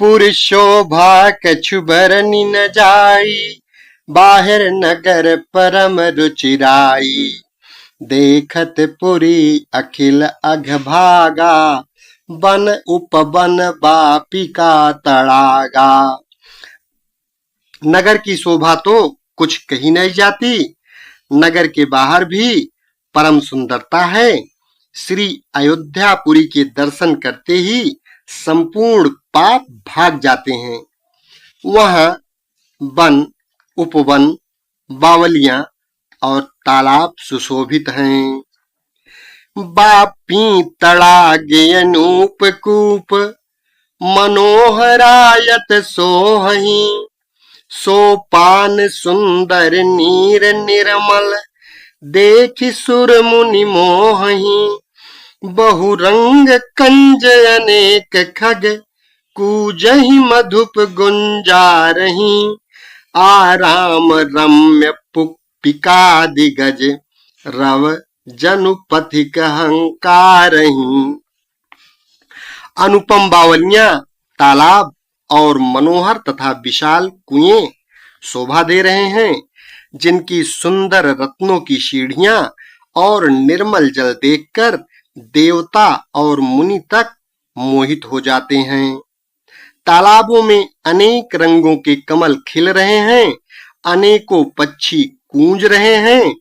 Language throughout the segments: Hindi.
पुर शोभा कछु बरनि न जाई, बाहिर नगर परम रुचिराई। देखत पुरी अखिल अघभागा, बन उपवन बापी का तड़ागा। नगर की शोभा तो कुछ कही नहीं जाती, नगर के बाहर भी परम सुंदरता है। श्री अयोध्यापुरी के दर्शन करते ही संपूर्ण पाप भाग जाते हैं। वहां वन, उपवन, बावलियां और तालाब सुशोभित हैं। बापी तड़ागे अनूप कूप, मनोहरायत सोहही। सोपान सुंदर नीर निर्मल, देखि सुर मुनि मोहही। बहुरंग कंज अनेक खग, कूजहि मधुप गुंजारही। आराम रम्य पुष्पिका दिगज, रव जनु पथिक हंकारही। अनुपम बावलियां, तालाब और मनोहर तथा विशाल कुएं शोभा दे रहे हैं, जिनकी सुंदर रत्नों की सीढ़ियां और निर्मल जल देखकर देवता और मुनि तक मोहित हो जाते हैं। तालाबों में अनेक रंगों के कमल खिल रहे हैं, अनेकों पक्षी कूंज रहे हैं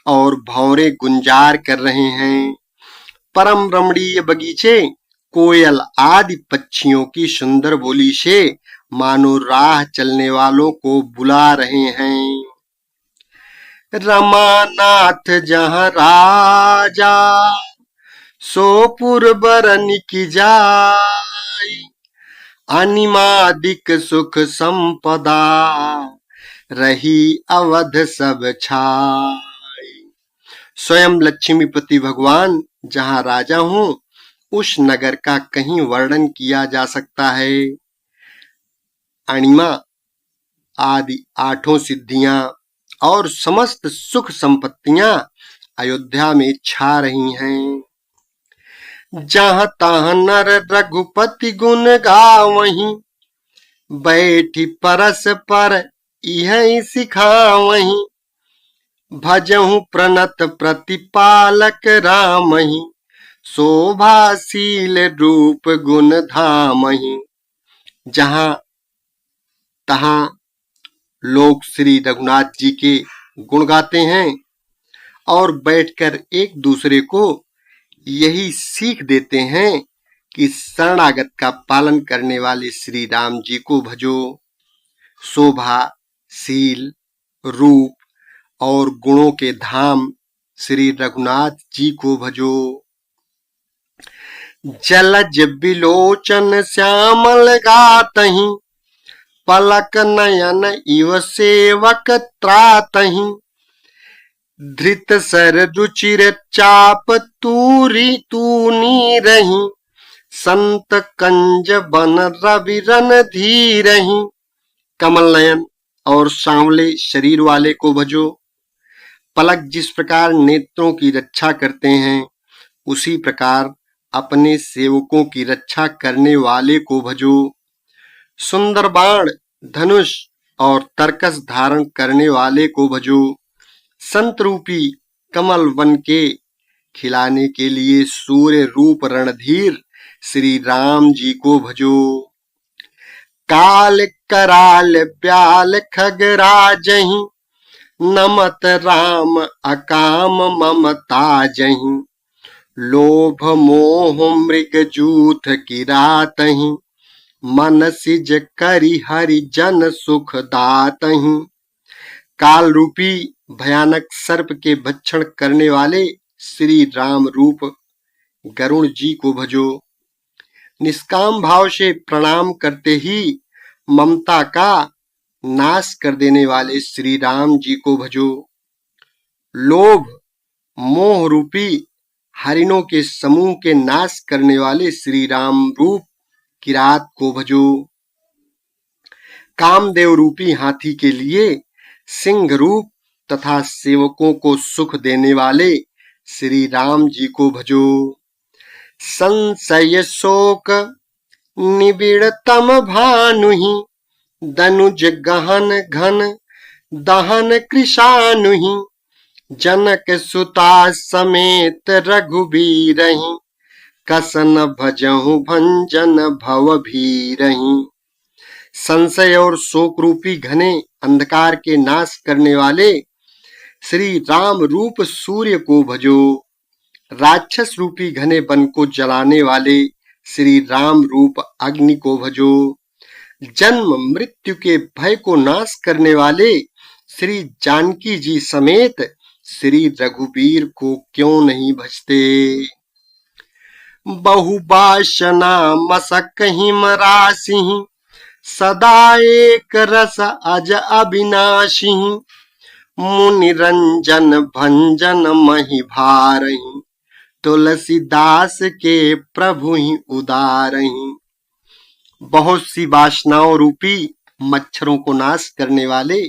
और भंवरे गुंजार कर रहे हैं। परम रमणीय बगीचे कोयल आदि पक्षियों की सुंदर बोली से मानो राह चलने वालों को बुला रहे हैं। रमानाथ जहाँ राजा, सोपुर बरनि की जाई। अनिमादिक सुख संपदा, रही अवध सब छाई। स्वयं लक्ष्मीपति भगवान जहाँ राजा हों, उस नगर का कहीं वर्णन किया जा सकता है। अणिमा आदि आठों सिद्धियां और समस्त सुख संपत्तियां अयोध्या में छा रही हैं। जहाँ तहाँ नर रघुपति गुण गावहीं, बैठी परस पर यह सिखावहीं। भजहु प्रणत प्रतिपालक रामहि, शोभाशील रूप गुण धामहि। जहाँ तहाँ लोग श्री रघुनाथ जी के गुण गाते हैं और बैठकर एक दूसरे को यही सीख देते हैं कि शरणागत का पालन करने वाले श्री राम जी को भजो। शोभा, शील, रूप और गुणों के धाम श्री रघुनाथ जी को भजो। जलज बिलोचन श्यामल गातहि, पलक नयन इव सेवक त्रातहि। धृत सर रुचिर चाप तूरी तूनी रही, संत कंज बन रवि रन धीरहि। कमल नयन और सांवले शरीर वाले को भजो। पलक जिस प्रकार नेत्रों की रक्षा करते हैं, उसी प्रकार अपने सेवकों की रक्षा करने वाले को भजो। सुंदर बाण, धनुष और तरकस धारण करने वाले को भजो। संत रूपी कमल वन के खिलाने के लिए सूर्य रूप रणधीर श्री राम जी को भजो। काल कराल ब्याल खगराजहि, नमत राम अकाम ममता जहि। लोभ मोह मृग जूथ किरातहि, मन सिज करि हरि जन सुख दातहि। काल रूपी भयानक सर्प के भक्षण करने वाले श्री राम रूप गरुण जी को भजो। निष्काम भाव से प्रणाम करते ही ममता का नाश कर देने वाले श्री राम जी को भजो। लोभ मोह रूपी हरिणों के समूह के नाश करने वाले श्री राम रूप किरात को भजो। कामदेव रूपी हाथी के लिए सिंह रूप तथा सेवकों को सुख देने वाले श्री राम जी को भजो। संशय शोक निबिड़तम भानुहि दनुज गहन घन दहन कृशानुहि जनक सुता समेत रघुबीरहि कसन भजहु भंजन भव भीरहि। संशय और शोक रूपी घने अंधकार के नाश करने वाले श्री राम रूप सूर्य को भजो। राक्षस रूपी घने वन को जलाने वाले श्री राम रूप अग्नि को भजो। जन्म मृत्यु के भय को नाश करने वाले श्री जानकी जी समेत श्री रघुबीर को क्यों नहीं भजते। बहुबाशना मसक हिम राशि सदा एक रस अज अविनाशी मुनि रंजन भंजन मही भारहि तुलसीदास के प्रभु ही उदारहि। बहुत सी वासनाओं रूपी मच्छरों को नाश करने वाले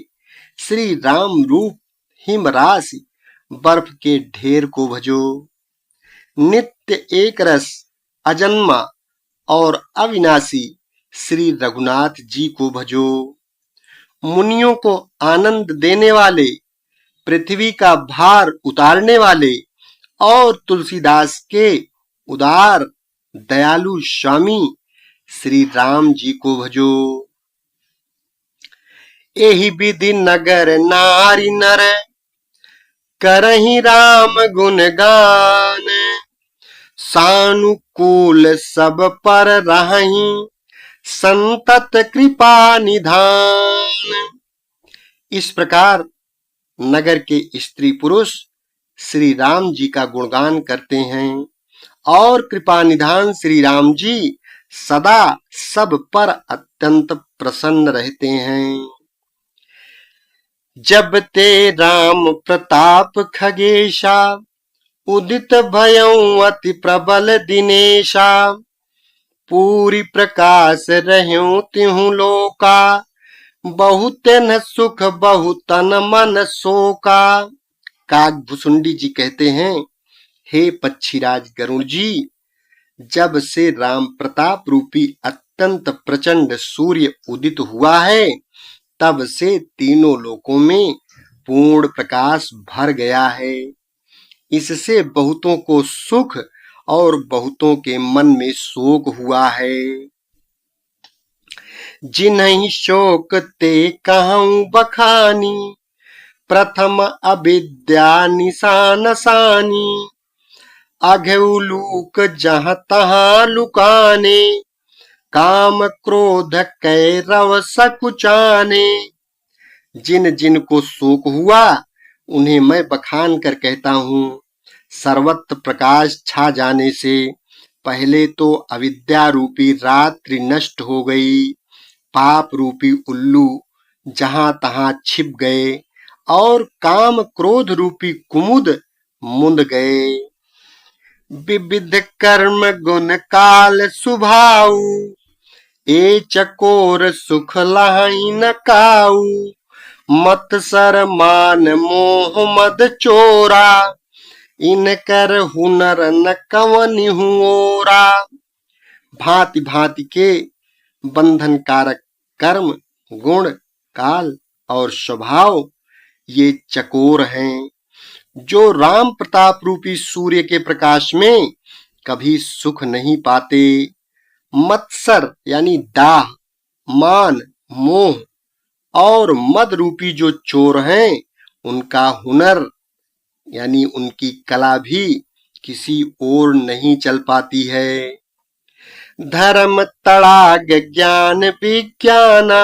श्री राम रूप हिमराशि बर्फ के ढेर को भजो। नित्य एक रस अजन्मा और अविनाशी श्री रघुनाथ जी को भजो। मुनियों को आनंद देने वाले, पृथ्वी का भार उतारने वाले और तुलसीदास के उदार दयालु स्वामी श्री राम जी को भजो। एहि विधि नगर नारी नर करहि राम गुण गान सानुकूल सब पर रहहि संतत कृपा निधान। इस प्रकार नगर के स्त्री पुरुष श्री राम जी का गुणगान करते हैं और कृपा निधान श्री राम जी सदा सब पर अत्यंत प्रसन्न रहते हैं। जब ते राम प्रताप खगेशा उदित भयउ अति प्रबल दिनेशा पूरी प्रकाश रहूं तिहु लोका बहुत न सुख बहुतन मन शोका। काकभुसुंडी जी कहते हैं, हे पक्षीराज गरुड़ जी, जब से राम प्रताप रूपी अत्यंत प्रचंड सूर्य उदित हुआ है तब से तीनों लोकों में पूर्ण प्रकाश भर गया है। इससे बहुतों को सुख और बहुतों के मन में शोक हुआ है। जिन्हि शोक ते कहूं बखानी प्रथम अविद्या निशान सानी अघउ लूक जहाँ तहाँ लुकाने काम क्रोध कैरव सकुचाने। जिन जिन को शोक हुआ उन्हें मैं बखान कर कहता हूँ। सर्वत्र प्रकाश छा जाने से पहले तो अविद्या रूपी रात्रि नष्ट हो गई, पाप रूपी उल्लू जहां तहां छिप गए और काम क्रोध रूपी कुमुद मुंद गए। विविध कर्म गुण काल सुभाऊ ए चकोर सुख लाहि न काऊ मत्सर मान मोह मद चोरा इनकर हुनर न कवनि हुओरा। भांति भांति के बंधन कारक कर्म, गुण, काल और स्वभाव ये चकोर हैं जो राम प्रताप रूपी सूर्य के प्रकाश में कभी सुख नहीं पाते। मत्सर यानी दाह, मान, मोह और मद रूपी जो चोर हैं उनका हुनर यानी उनकी कला भी किसी ओर नहीं चल पाती है। धर्म तड़ाग ज्ञान विज्ञाना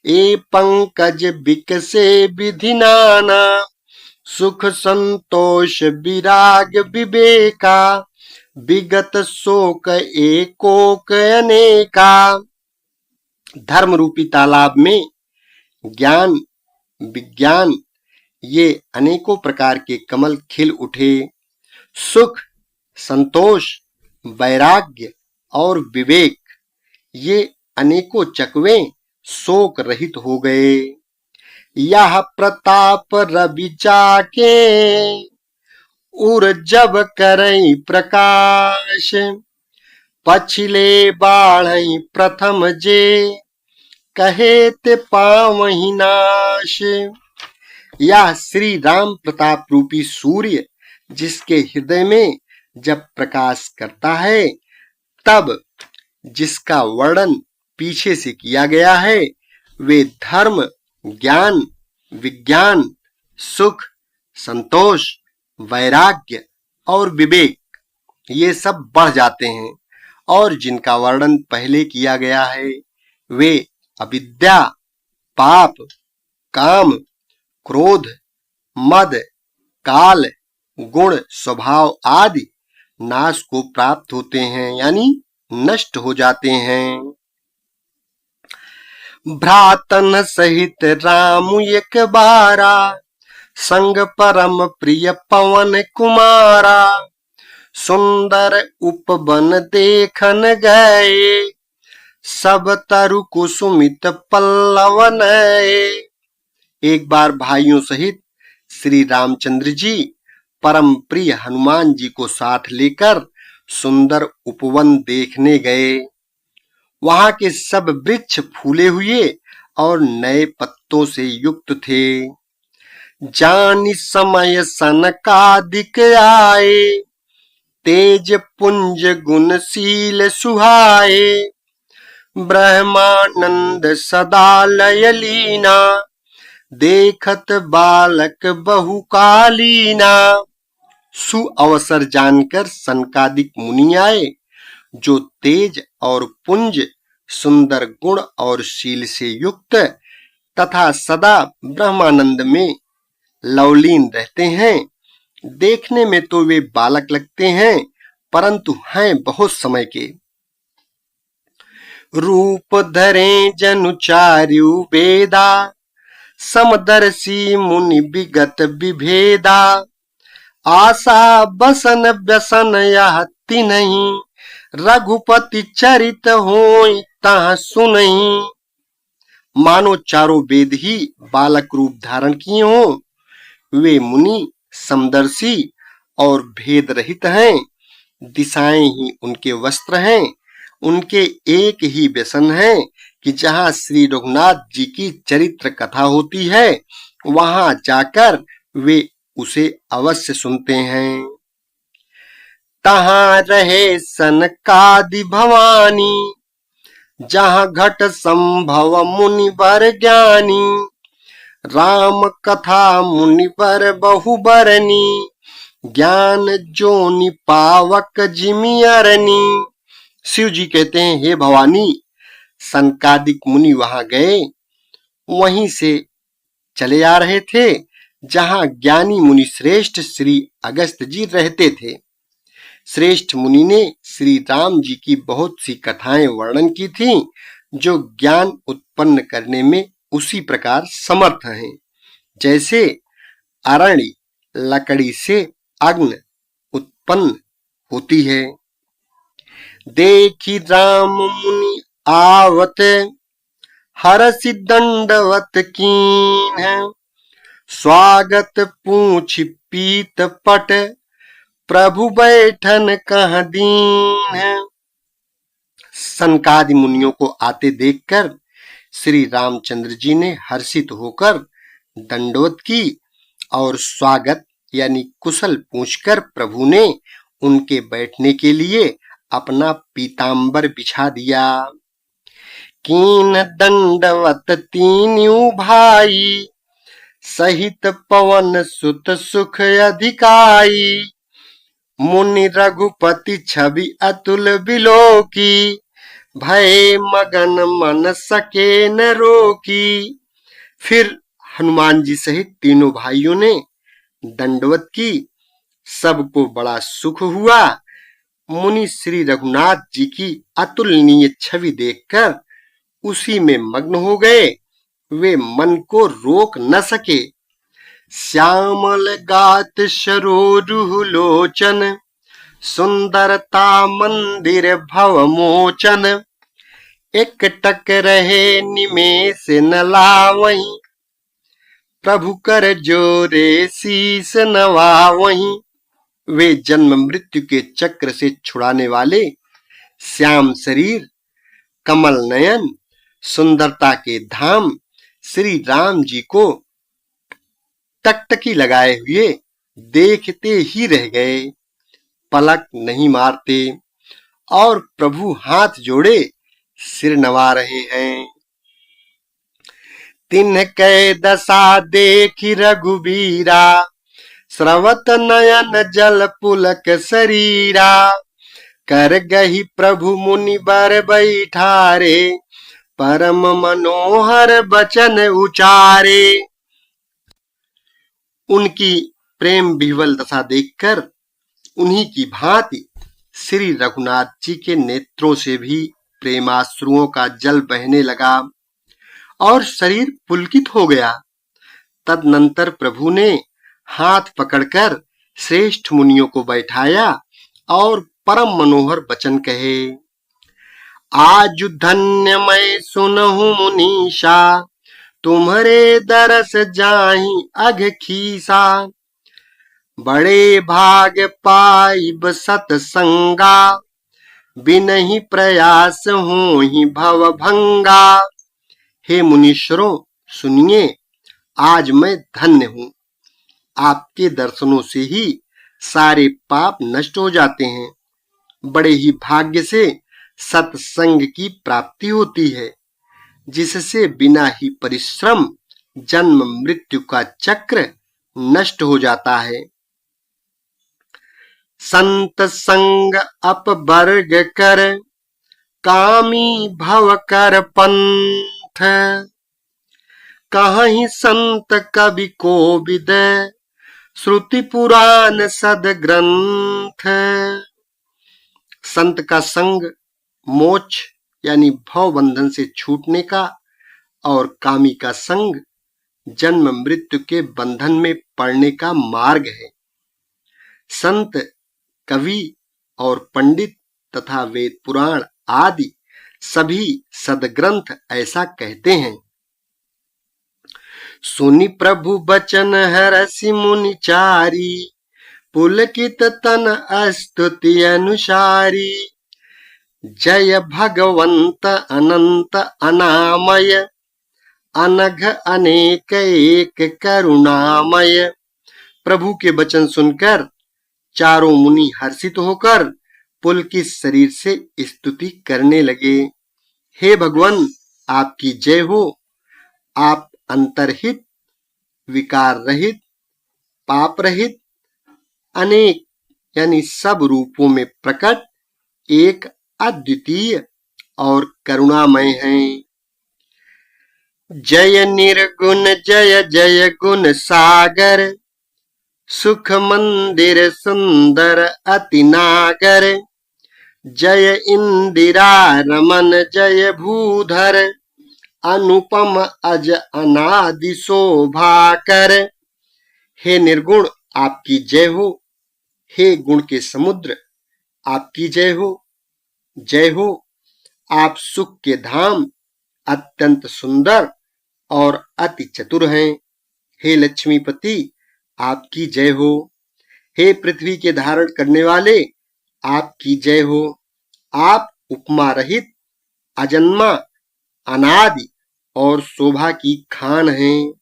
ए पंकज बिकसे विधि नाना सुख संतोष विराग विवेका विगत शोक एकोक अनेका। धर्म रूपी तालाब में ज्ञान, विज्ञान ये अनेकों प्रकार के कमल खिल उठे। सुख, संतोष, वैराग्य और विवेक ये अनेकों चकवे शोक रहित हो गए। यह प्रताप रवि जाके उर जब करई प्रकाश पछिले बाढ़ई प्रथम जे, कहे ते पावहि नाश। यह श्री राम प्रताप रूपी सूर्य जिसके हृदय में जब प्रकाश करता है, तब जिसका वर्णन पीछे से किया गया है, वे धर्म, ज्ञान, विज्ञान, सुख, संतोष, वैराग्य और विवेक ये सब बढ़ जाते हैं। और जिनका वर्णन पहले किया गया है, वे अविद्या, पाप, काम, क्रोध, मद, काल, गुण, स्वभाव आदि नाश को प्राप्त होते हैं, यानी नष्ट हो जाते हैं। भ्रातन सहित राम एक बारा, संग परम प्रिय पवन कुमारा। सुंदर उपवन देखन गए, सब तरु कुसुमित पल्लव नए। एक बार भाइयों सहित श्री रामचंद्र जी परम प्रिय हनुमान जी को साथ लेकर सुंदर उपवन देखने गए। वहां के सब वृक्ष फूले हुए और नए पत्तों से युक्त थे। जानि समय सनकादिक आए, तेज पुंज गुणशील सुहाए। ब्रह्मानंद सदा लय लीना, देखत बालक बहुकालीना। सुअवसर जानकर सनकादिक मुनि आए, जो तेज और पुंज, सुंदर गुण और शील से युक्त तथा सदा ब्रह्मानंद में लवलीन रहते हैं। देखने में तो वे बालक लगते हैं, परंतु हैं बहुत समय के। रूप धरे जनु चारु वेदा, समदर्शी मुनि विगत विभेदा। आशा बसन व्यसन यह तिन्हि, रघुपति चरित होई तह सुनहि। मानो चारों वेद ही बालक रूप धारण किए हों। वे मुनि समदर्शी और भेद रहित हैं। दिशाएं ही उनके वस्त्र हैं। उनके एक ही व्यसन है कि जहां श्री रघुनाथ जी की चरित्र कथा होती है, वहां जाकर वे उसे अवश्य सुनते हैं। तहां रहे सनकादि भवानी, जहां घट संभव मुनि बर ज्ञानी। राम कथा मुनि बर बहु बरनी, ज्ञान जोनि पावक जिमि अरनी। शिव जी कहते हैं, हे भवानी, सनकादिक मुनि वहां गए, वहीं से चले आ रहे थे जहां ज्ञानी मुनि श्रेष्ठ श्री अगस्त्य जी रहते थे। श्रेष्ठ मुनि ने श्री राम जी की बहुत सी कथाएं वर्णन की थी, जो ज्ञान उत्पन्न करने में उसी प्रकार समर्थ हैं। जैसे अरण्य लकड़ी से अग्नि उत्पन्न होती है। देखी राम मुनि आवत, हरसि दंडवत कीन्ह। स्वागत पूछ पीत पट, प्रभु बैठन कहाँ दीन। सनकादि मुनियों को आते देखकर श्री रामचंद्र जी ने हर्षित होकर दंडवत की और स्वागत यानी कुशल पूछकर प्रभु ने उनके बैठने के लिए अपना पीतांबर बिछा दिया। कीन दंडवत तीन्यू भाई, सहित पवन सुत सुख अधिकाई। मुनि रघुपति छवि अतुल बिलोकी, भय मगन मन सके न रोकी। फिर हनुमान जी सहित तीनों भाइयों ने दंडवत की। सबको बड़ा सुख हुआ। मुनि श्री रघुनाथ जी की अतुलनीय छवि देखकर उसी में मग्न हो गए। वे मन को रोक न सके। श्यामल गात सरोरुह लोचन, सुंदरता मंदिर भव मोचन। एक टक रहे निमेष न लावहीं, प्रभु कर जोरे शीस नवावहीं। वे जन्म मृत्यु के चक्र से छुड़ाने वाले श्याम शरीर, कमल नयन, सुंदरता के धाम श्री राम जी को टकटकी लगाए हुए देखते ही रह गए, पलक नहीं मारते और प्रभु हाथ जोड़े सिर नवा रहे हैं। तिनकै दशा देखी रघुबीरा, स्रवत नयन जल पुलक शरीरा, कर गही प्रभु मुनि बर बैठारे, परम मनोहर बचन उचारे। उनकी प्रेम विह्वल दशा देखकर उन्हीं की भांति श्री रघुनाथ जी के नेत्रों से भी प्रेमाश्रुओं का जल बहने लगा और शरीर पुलकित हो गया। तदनंतर प्रभु ने हाथ पकड़कर श्रेष्ठ मुनियों को बैठाया और परम मनोहर वचन कहे। आज धन्य मैं सुनहु मुनीषा, तुम्हारे दरस जाहि अघ खीसा, बड़े भाग पाइब सतसंगा, बिनहि प्रयास होहि भव भंगा। हे मुनीश्वरों सुनिए, आज मैं धन्य हूँ। आपके दर्शनों से ही सारे पाप नष्ट हो जाते हैं। बड़े ही भाग्य से सत्संग की प्राप्ति होती है, जिससे बिना ही परिश्रम जन्म मृत्यु का चक्र नष्ट हो जाता है। संत संग अपवर्ग कर, कामी भव कर पंथ, कहीं संत कवि कोविद, श्रुति पुराण सद ग्रंथ। संत का संग मोक्ष यानी भव बंधन से छूटने का और कामी का संग जन्म मृत्यु के बंधन में पड़ने का मार्ग है। संत, कवि और पंडित तथा वेद पुराण आदि सभी सदग्रंथ ऐसा कहते हैं। सुनि प्रभु बचन हरसि मुनि चारी, पुलकित तन स्तुति अनुसारी। जय भगवंत अनंत अनामय, अनघ अनेक एक करुणामय। प्रभु के वचन सुनकर चारों मुनि हर्षित होकर पुलकित शरीर से स्तुति करने लगे। हे भगवान, आपकी जय हो। आप अंतरहित, विकार रहित, पाप रहित, अनेक यानी सब रूपों में प्रकट एक अद्वितीय और करुणामय हैं। जय निर्गुण जय जय गुण सागर, सुख मंदिर सुंदर अति नागर। जय इंदिरा रमन जय भूधर, अनुपम अज अनादि शोभाकर। हे निर्गुण आपकी जय हो। हे गुण के समुद्र आपकी जय हो। जय हो। आप सुख के धाम, अत्यंत सुंदर और अति चतुर हैं। हे लक्ष्मीपति आपकी जय हो। हे पृथ्वी के धारण करने वाले आपकी जय हो। आप उपमा रहित, अजन्मा, अनादि और शोभा की खान हैं।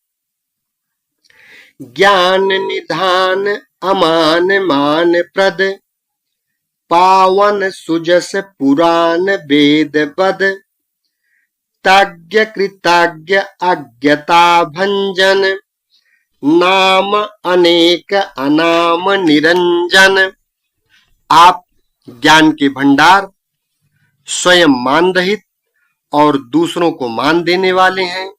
ज्ञान निधान अमान मान प्रद, पावन सुजस पुराण वेद पद। तज्ञ कृतज्ञ अज्ञता भंजन, नाम अनेक अनाम निरंजन। आप ज्ञान के भंडार, स्वयं मान रहित और दूसरों को मान देने वाले हैं।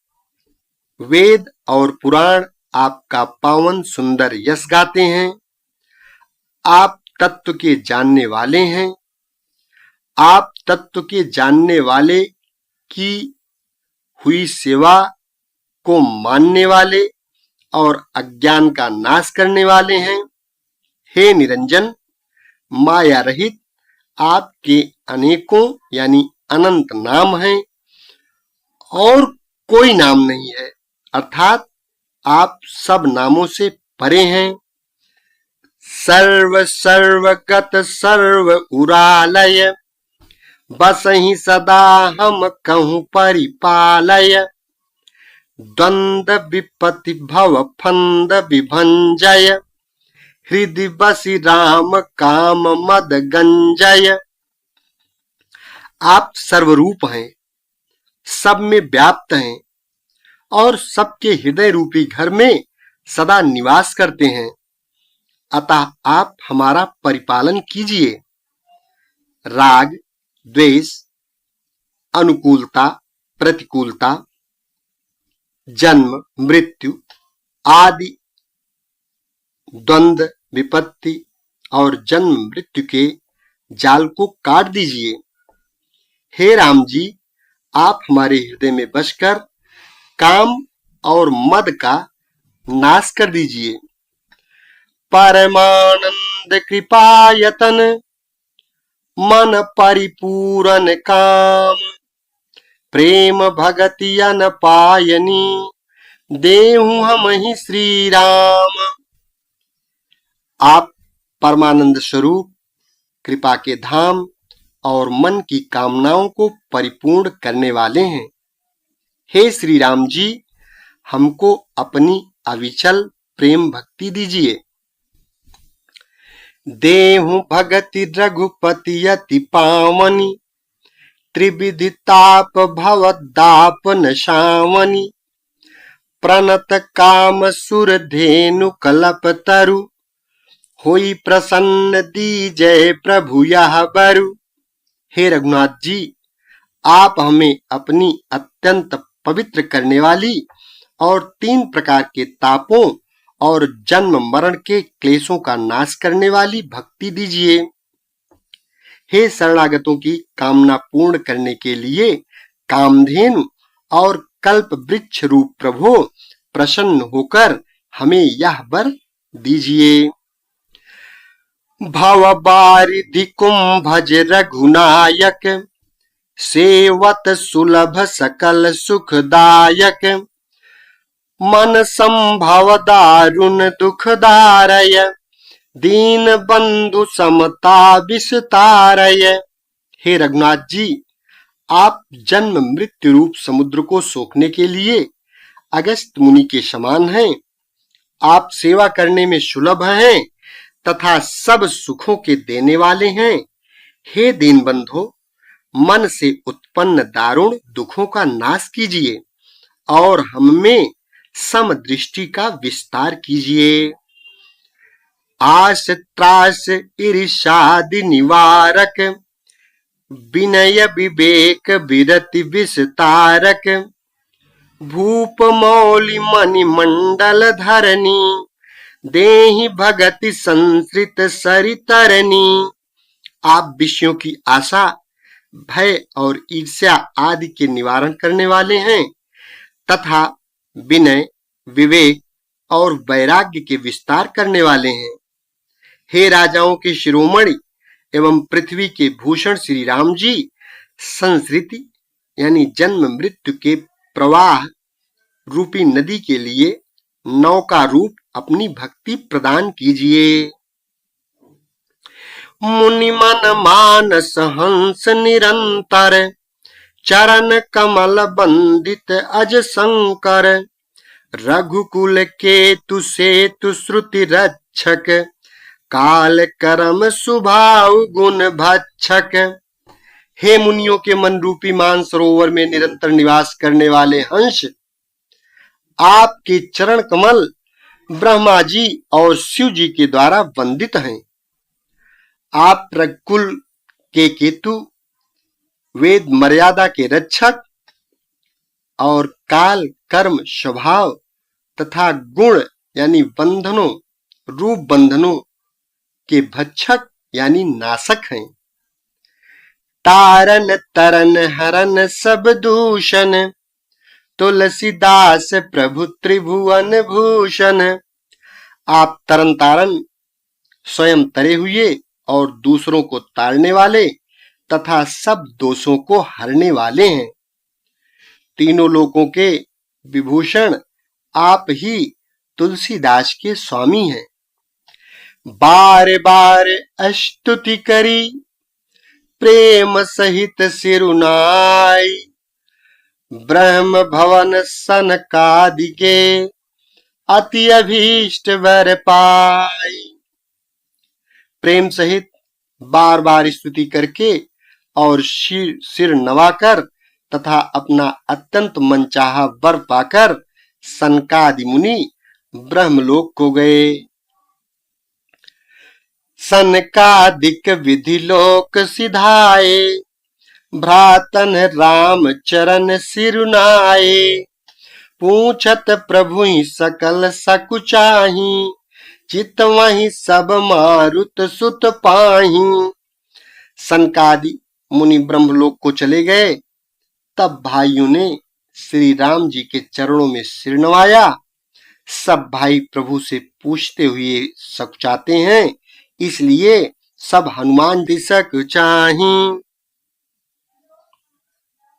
वेद और पुराण आपका पावन सुंदर यश गाते हैं। आप तत्व के जानने वाले हैं। आप तत्व के जानने वाले की हुई सेवा को मानने वाले और अज्ञान का नाश करने वाले हैं। हे निरंजन, माया रहित आपके अनेकों यानी अनंत नाम हैं और कोई नाम नहीं है, अर्थात आप सब नामों से परे हैं। सर्व सर्वगत सर्व उरालय, बसहि सदा हम कहूँ परिपालय, द्वंद्व विपत्ति भव फंद विभंजय, हृदय बसि राम काम मद गंजय। आप सर्वरूप हैं, सब में व्याप्त हैं और सबके हृदय रूपी घर में सदा निवास करते हैं, अतः आप हमारा परिपालन कीजिए। राग, द्वेष, अनुकूलता, प्रतिकूलता, जन्म, मृत्यु आदि द्वंद्व, विपत्ति और जन्म मृत्यु के जाल को काट दीजिए। हे राम जी, आप हमारे हृदय में बसकर काम और मद का नाश कर दीजिए। परमानंद कृपायतन मन परिपूरन काम, प्रेम भगति अन पायनी देहु हम ही श्री राम। आप परमानंद स्वरूप, कृपा के धाम और मन की कामनाओं को परिपूर्ण करने वाले हैं। हे श्री राम जी, हमको अपनी अविचल प्रेम भक्ति दीजिए। देहु भगति रघुपति अति पावनी, त्रिविधि ताप भवदापन शावनी, प्रणत काम सुर धेनु कलप तरु, होई प्रसन्न दीजय प्रभु यह बरु। हे रघुनाथ जी, आप हमें अपनी अत्यंत पवित्र करने वाली और 3 प्रकार के तापों और जन्म मरण के क्लेशों का नाश करने वाली भक्ति दीजिए। हे शरणागतों की कामना पूर्ण करने के लिए कामधेनु और कल्प वृक्ष रूप प्रभु, प्रसन्न होकर हमें यह वर दीजिए। भव बारिधि कुंभज रघुनायक, सेवत सुलभ सकल सुखदायक, मन संभव दारुण दुखदारय, दीन बंधु समता विस्तारय। हे रघुनाथ जी, आप जन्म मृत्यु रूप समुद्र को सोखने के लिए अगस्त मुनि के समान हैं। आप सेवा करने में सुलभ हैं तथा सब सुखों के देने वाले हैं। हे दीनबंधो, मन से उत्पन्न दारुण दुखों का नाश कीजिए और हम में समदृष्टि का विस्तार कीजिए। आस त्रास ईर्ष्यादि निवारक, विनय विवेक विरति विस्तारक, भूप मौलि मणि मंडल धरनी, देहि भगति संसृत सरितरनी। आप विषयों की आशा, भय और ईर्ष्या आदि के निवारण करने वाले हैं तथा विनय, विवेक और वैराग्य के विस्तार करने वाले हैं। हे राजाओं के शिरोमणि एवं पृथ्वी के भूषण श्री राम जी, संसृति यानी जन्म मृत्यु के प्रवाह रूपी नदी के लिए नौका रूप अपनी भक्ति प्रदान कीजिए। मुनि मन मानस हंस निरंतर, चरण कमल बंदित अज शंकर, रघुकुल केतु सेतु श्रुति रक्षक, काल कर्म स्वभाव गुण भक्षक। हे मुनियों के मन रूपी मान सरोवर में निरंतर निवास करने वाले हंस, आपके चरण कमल ब्रह्मा जी और शिव जी के द्वारा वंदित हैं। आप रघुकुल के केतु, वेद मर्यादा के रक्षक और काल कर्म स्वभाव तथा गुण यानी बंधनों, रूप बंधनों के भक्षक यानी नाशक हैं। तारन तरन हरन सब दूषण, तुलसीदास प्रभु त्रिभुवन भूषण। आप तरन तारण, स्वयं तरे हुए और दूसरों को ताड़ने वाले तथा सब दोषों को हरने वाले हैं। तीनों लोकों के विभूषण आप ही तुलसीदास के स्वामी हैं। बार बार स्तुति करी, प्रेम सहित सिरुनाई। ब्रह्म भवन सनकादिके अति अभीष्ट वर पाई। प्रेम सहित बार बार स्तुति करके और सिर नवाकर तथा अपना अत्यंत मनचाहा वर पाकर सनकादि मुनि ब्रह्मलोक को गए। सनकादिक विधि लोक सिधाए, भ्रातन राम चरण सिरुनाए। पूछत प्रभु सकल सकुचाही, चित वही सब मारुत सुत पाही। सनकादि मुनि ब्रह्मलोक को चले गए। तब भाइयों ने श्री राम जी के चरणों में सिर नवाया। सब भाई प्रभु से पूछते हुए सकुचाते हैं, इसलिए सब हनुमान जी सकुचाही।